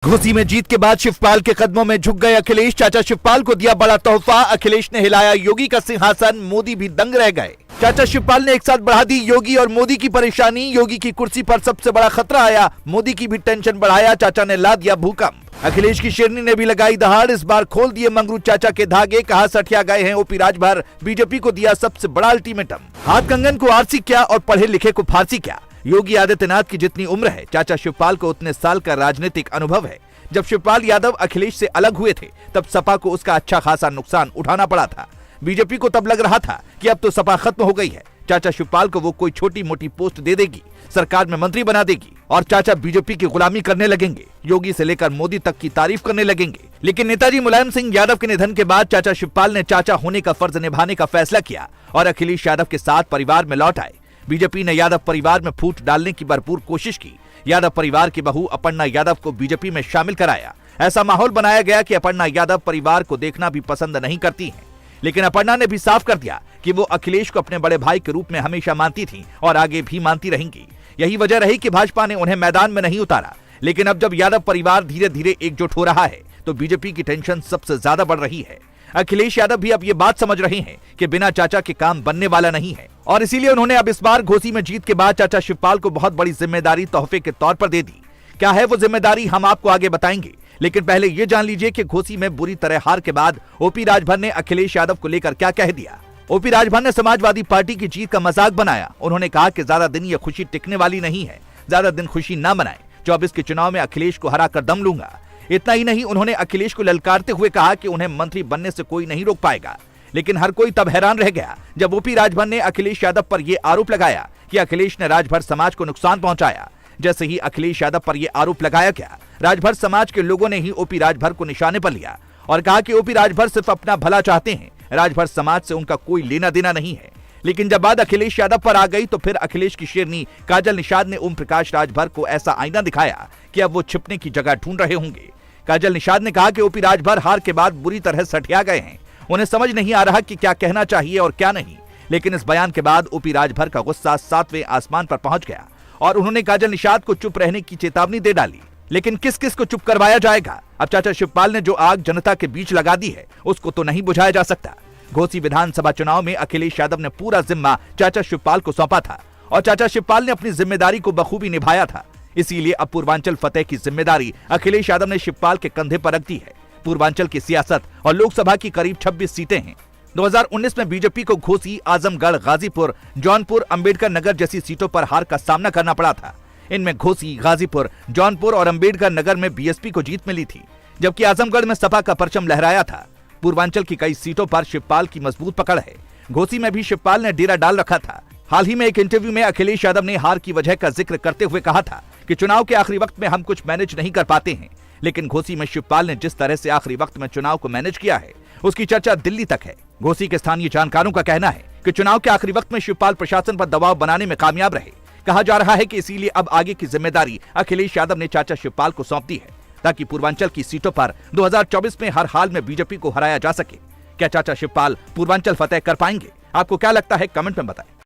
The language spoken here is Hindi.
घोसी में जीत के बाद शिवपाल के कदमों में झुक गए अखिलेश। चाचा शिवपाल को दिया बड़ा तोहफा। अखिलेश ने हिलाया योगी का सिंहासन, मोदी भी दंग रह गए। चाचा शिवपाल ने एक साथ बढ़ा दी योगी और मोदी की परेशानी। योगी की कुर्सी पर सबसे बड़ा खतरा आया, मोदी की भी टेंशन बढ़ाया। चाचा ने ला दिया भूकंप। अखिलेश की शेरनी ने भी लगाई दहाड़। इस बार खोल दिए मंगरू चाचा के धागे। कहा सठिया गए हैं ओपी राजभर। बीजेपी को दिया सबसे बड़ा अल्टीमेटम। हाथ कंगन को आरसी क्या और पढ़े लिखे को फारसी क्या। योगी आदित्यनाथ की जितनी उम्र है, चाचा शिवपाल को उतने साल का राजनीतिक अनुभव है। जब शिवपाल यादव अखिलेश से अलग हुए थे, तब सपा को उसका अच्छा खासा नुकसान उठाना पड़ा था। बीजेपी को तब लग रहा था कि अब तो सपा खत्म हो गई है, चाचा शिवपाल को वो कोई छोटी मोटी पोस्ट दे देगी, सरकार में मंत्री बना देगी और चाचा बीजेपी की गुलामी करने लगेंगे, योगी से लेकर मोदी तक की तारीफ करने लगेंगे। लेकिन नेताजी मुलायम सिंह यादव के निधन के बाद चाचा शिवपाल ने चाचा होने का फर्ज निभाने का फैसला किया और अखिलेश यादव के साथ परिवार में लौट आए। बीजेपी ने यादव परिवार में फूट डालने की भरपूर कोशिश की। यादव परिवार की बहू अपर्णा यादव को बीजेपी में शामिल कराया। ऐसा माहौल बनाया गया कि अपर्णा यादव परिवार को देखना भी पसंद नहीं करती हैं। लेकिन अपर्णा ने भी साफ कर दिया कि वो अखिलेश को अपने बड़े भाई के रूप में हमेशा मानती थी और आगे भी मानती रहेंगी। यही वजह रही कि भाजपा ने उन्हें मैदान में नहीं उतारा। लेकिन अब जब यादव परिवार धीरे धीरे एकजुट हो रहा है, तो बीजेपी की टेंशन सबसे ज्यादा बढ़ रही है। अखिलेश यादव भी अब ये बात समझ रहे हैं कि बिना चाचा के काम बनने वाला नहीं है और इसीलिए उन्होंने अब इस बार घोसी में जीत के बाद चाचा शिवपाल को बहुत बड़ी जिम्मेदारी तोहफे के तौर पर दे दी। क्या है वो जिम्मेदारी, हम आपको आगे बताएंगे। लेकिन पहले ये जान लीजिए कि घोसी में बुरी तरह हार के बाद ओपी राजभर ने अखिलेश यादव को लेकर क्या कह दिया। ओपी राजभर ने समाजवादी पार्टी की जीत का मजाक बनाया। उन्होंने कहा कि ज्यादा दिन ये खुशी टिकने वाली नहीं है, ज्यादा दिन खुशी न मनाएं। 24 के चुनाव में अखिलेश को हरा कर दम लूंगा। इतना ही नहीं, उन्होंने अखिलेश को ललकारते हुए कहा कि उन्हें मंत्री बनने से कोई नहीं रोक पाएगा। लेकिन हर कोई तब हैरान रह गया जब ओपी राजभर ने अखिलेश यादव पर यह आरोप लगाया कि अखिलेश ने राजभर समाज को नुकसान पहुंचाया। जैसे ही अखिलेश यादव पर यह आरोप लगाया गया, राजभर समाज के लोगों ने ही ओपी राजभर को निशाने पर लिया और कहा कि ओपी राजभर सिर्फ अपना भला चाहते हैं, राजभर समाज से उनका कोई लेना देना नहीं है। लेकिन जब बात अखिलेश यादव पर आ गई, तो फिर अखिलेश की शेरनी काजल निषाद ने ओम प्रकाश राजभर को ऐसा आईना दिखाया कि अब वो छिपने की जगह ढूंढ रहे होंगे। काजल निषाद ने कहा कि ओपी राजभर हार के बाद बुरी तरह सठिया गए हैं, उन्हें समझ नहीं आ रहा कि क्या कहना चाहिए और क्या नहीं। लेकिन इस बयान के बाद ओपी राजभर का गुस्सा 7वें आसमान पर पहुंच गया और उन्होंने काजल निषाद को चुप रहने की चेतावनी दे डाली। लेकिन किस किस को चुप करवाया जाएगा। अब चाचा शिवपाल ने जो आग जनता के बीच लगा दी है, उसको तो नहीं बुझाया जा सकता। घोसी विधानसभा चुनाव में अखिलेश यादव ने पूरा जिम्मा चाचा शिवपाल को सौंपा था और चाचा शिवपाल ने अपनी जिम्मेदारी को बखूबी निभाया था। इसीलिए अब पूर्वांचल फतेह की जिम्मेदारी अखिलेश यादव ने शिवपाल के कंधे पर रख दी है। पूर्वांचल की सियासत और लोकसभा की करीब 26 सीटें हैं। 2019 में बीजेपी को घोसी, आजमगढ़, गाजीपुर, जौनपुर, अंबेडकर नगर जैसी सीटों पर हार का सामना करना पड़ा था। इनमें घोसी, गाजीपुर, जौनपुर और अंबेडकर नगर में बीएसपी को जीत मिली थी, जबकि आजमगढ़ में सपा का परचम लहराया था। पूर्वांचल की कई सीटों पर शिवपाल की मजबूत पकड़ है। घोसी में भी शिवपाल ने डेरा डाल रखा था। हाल ही में एक इंटरव्यू में अखिलेश यादव ने हार की वजह का जिक्र करते हुए कहा था कि चुनाव के आखिरी वक्त में हम कुछ मैनेज नहीं कर पाते हैं। लेकिन घोसी में शिवपाल ने जिस तरह से आखिरी वक्त में चुनाव को मैनेज किया है, उसकी चर्चा दिल्ली तक है। घोसी के स्थानीय जानकारों का कहना है कि चुनाव के आखिरी वक्त में शिवपाल प्रशासन पर दबाव बनाने में कामयाब रहे। कहा जा रहा है कि इसीलिए अब आगे की जिम्मेदारी अखिलेश यादव ने चाचा शिवपाल को सौंप दी है, ताकि पूर्वांचल की सीटों पर 2024 में हर हाल में बीजेपी को हराया जा सके। क्या चाचा शिवपाल पूर्वांचल फतेह कर पाएंगे? आपको क्या लगता है, कमेंट में बताएं।